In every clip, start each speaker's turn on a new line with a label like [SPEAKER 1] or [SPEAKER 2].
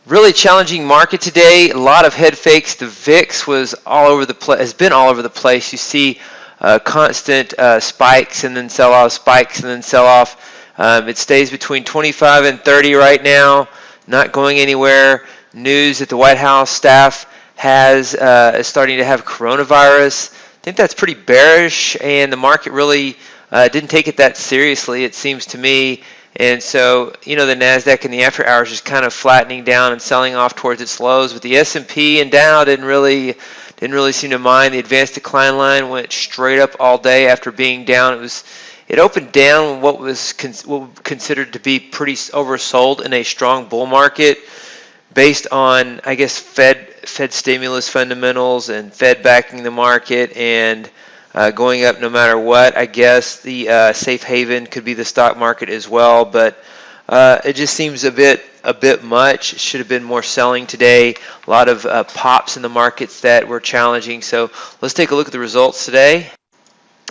[SPEAKER 1] Really challenging market today. A lot of head fakes. The VIX was all over the place. Has been all over the place. You see constant spikes and then sell off, spikes and then sell off. It stays between 25 and 30 right now, not going anywhere. News that the White House staff has is starting to have coronavirus. I think that's pretty bearish, and the market really didn't take it that seriously, it seems to me. And so, the NASDAQ in the after hours is kind of flattening down and selling off towards its lows. But the S&P and Dow didn't really seem to mind. The advanced decline line went straight up all day after being down. It opened down what was considered to be pretty oversold in a strong bull market, based on, I guess, Fed stimulus fundamentals and Fed backing the market and going up no matter what. I guess the safe haven could be the stock market as well, but it just seems a bit much. It should have been more selling today. A lot of pops in the markets that were challenging. So let's take a look at the results today.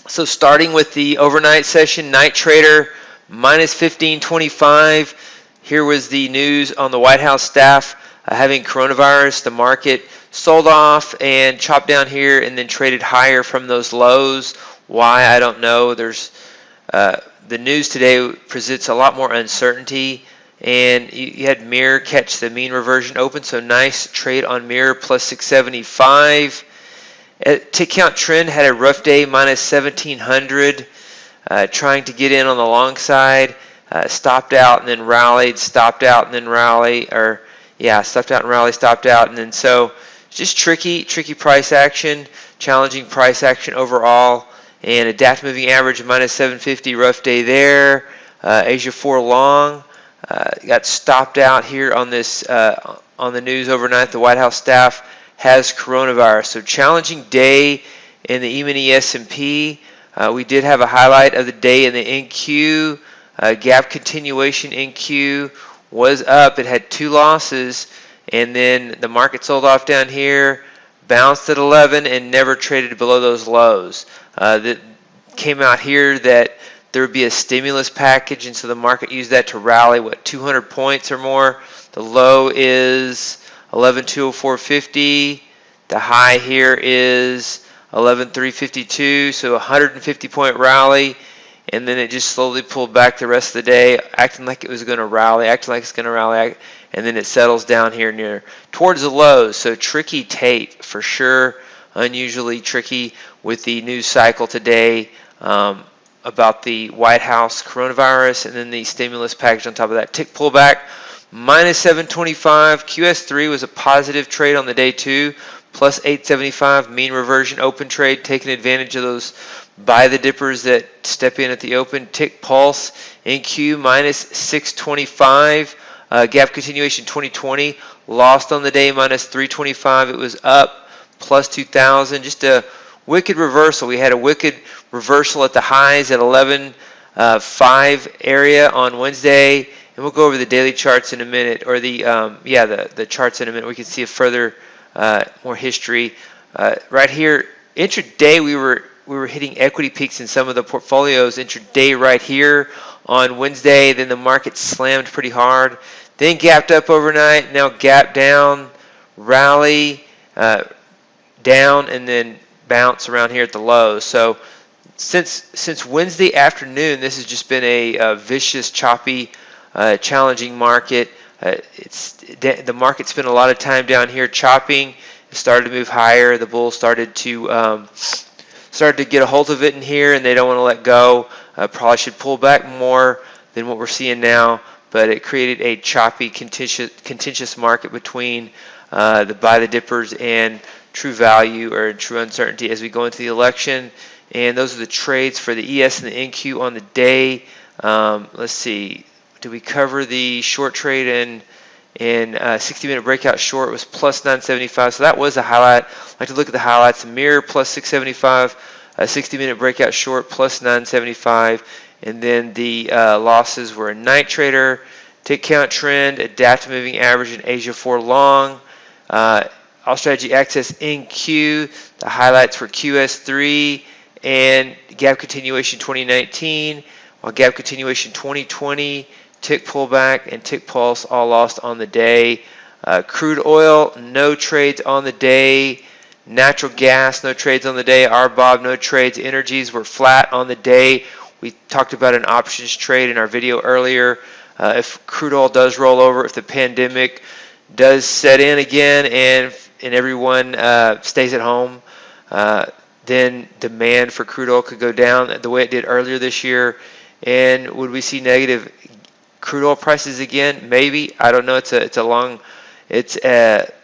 [SPEAKER 1] So starting with the overnight session, night trader minus 1525. Here was the news on the White House staff having coronavirus. The market sold off and chopped down here and then traded higher from those lows. Why, I don't know. There's the news today presents a lot more uncertainty, and you had Mirror catch the mean reversion open, so nice trade on Mirror plus 675. Tick count trend had a rough day, minus 1700, trying to get in on the long side, stopped out and then rallied, stopped out and then rally, stopped out and rally, stopped out, and then so just tricky price action, challenging price action overall, and adapt moving average of minus 750, rough day there. Asia 4 long got stopped out here on this on the news overnight. The White House staff has coronavirus, so challenging day in the E-mini S&P. We did have a highlight of the day in the NQ. Gap continuation NQ was up. It had 2 losses, and then the market sold off down here, bounced at 11, and never traded below those lows. That came out here that there would be a stimulus package, and so the market used that to rally, 200 points or more. The low is 11,204.50. The high here is 11,352, so 150 point rally. And then it just slowly pulled back the rest of the day, acting like it was going to rally, and then it settles down here near towards the lows. So tricky tape for sure, unusually tricky with the news cycle today about the White House coronavirus and then the stimulus package on top of that. Tick pullback, minus 725. QS3 was a positive trade on the day too, plus 875. Mean reversion open trade, taking advantage of those buy the dippers that step in at the open. Tick pulse NQ minus 625. Gap continuation 2020 lost on the day, minus 325. It was up plus 2,000. Just a wicked reversal. We had a wicked reversal at the highs at 11.5 area on Wednesday, and we'll go over the daily charts in a minute, or the charts in a minute. We can see a further more history right here. Intraday we were hitting equity peaks in some of the portfolios intraday right here on Wednesday. Then the market slammed pretty hard, then gapped up overnight, now gap down, rally down, and then bounce around here at the low. So since Wednesday afternoon, this has just been a vicious, choppy, challenging market. The market spent a lot of time down here chopping. It started to move higher. The bulls started to get a hold of it in here, and they don't want to let go. Probably should pull back more than what we're seeing now, but it created a choppy, contentious market between the buy the dippers and true value or true uncertainty as we go into the election. And those are the trades for the ES and the NQ on the day. Let's see, did we cover the short trade in 60-minute breakout short? Was plus 975, so that was a highlight. I like to look at the highlights. Mirror plus 675, 60-minute breakout short plus 975, and then the losses were a night trader, tick count trend, adaptive moving average in Asia 4 long, all strategy access NQ. The highlights were QS3 and gap continuation 2019, while gap continuation 2020, tick pullback, and tick pulse all lost on the day. Crude oil, no trades on the day. Natural gas, no trades on the day. RBOB, no trades. Energies were flat on the day. We talked about an options trade in our video earlier. If crude oil does roll over, if the pandemic does set in again and everyone stays at home, then demand for crude oil could go down the way it did earlier this year. And would we see negative crude oil prices again? Maybe. I don't know. It's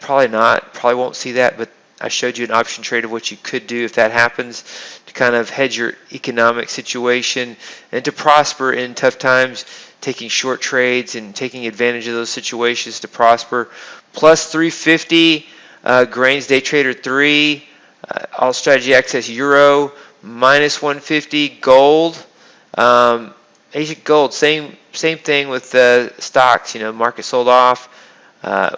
[SPEAKER 1] probably not. Probably won't see that, but I showed you an option trade of what you could do if that happens to kind of hedge your economic situation and to prosper in tough times, taking short trades and taking advantage of those situations to prosper. Plus 350, grains day trader 3, all strategy access euro, minus 150 gold. Asian gold, same thing with the stocks. Market sold off.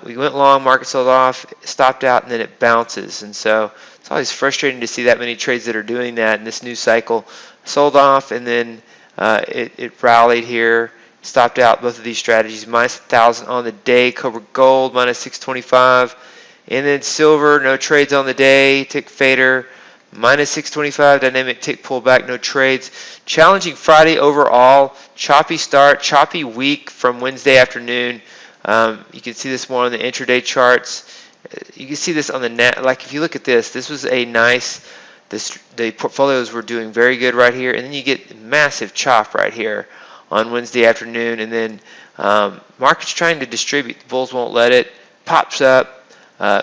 [SPEAKER 1] We went long, market sold off, stopped out, and then it bounces. And so it's always frustrating to see that many trades that are doing that in this new cycle. Sold off, and then it rallied here, stopped out. Both of these strategies, minus 1,000 on the day. Cobra Gold, minus 625. And then silver, no trades on the day. Tick fader, minus 625. Dynamic tick pullback, no trades. Challenging Friday overall. Choppy start, choppy week from Wednesday afternoon. You can see this more on the intraday charts. You can see this on the like if you look at this was a nice, the portfolios were doing very good right here, and then you get massive chop right here on Wednesday afternoon, and then market's trying to distribute. The bulls won't let it. Pops up.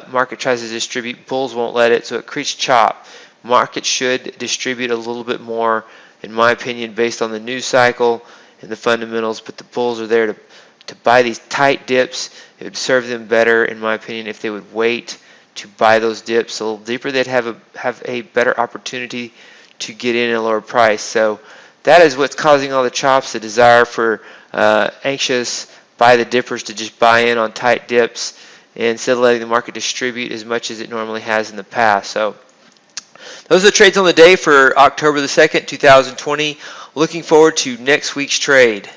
[SPEAKER 1] Market tries to distribute. Bulls won't let it, so it creates chop. Market should distribute a little bit more, in my opinion, based on the news cycle and the fundamentals, but the bulls are there to buy these tight dips. It would serve them better, in my opinion, if they would wait to buy those dips a little deeper. They'd have a better opportunity to get in at a lower price. So that is what's causing all the chops, the desire for anxious buy the dippers to just buy in on tight dips instead of letting the market distribute as much as it normally has in the past. So those are the trades on the day for October the 2nd, 2020. Looking forward to next week's trade.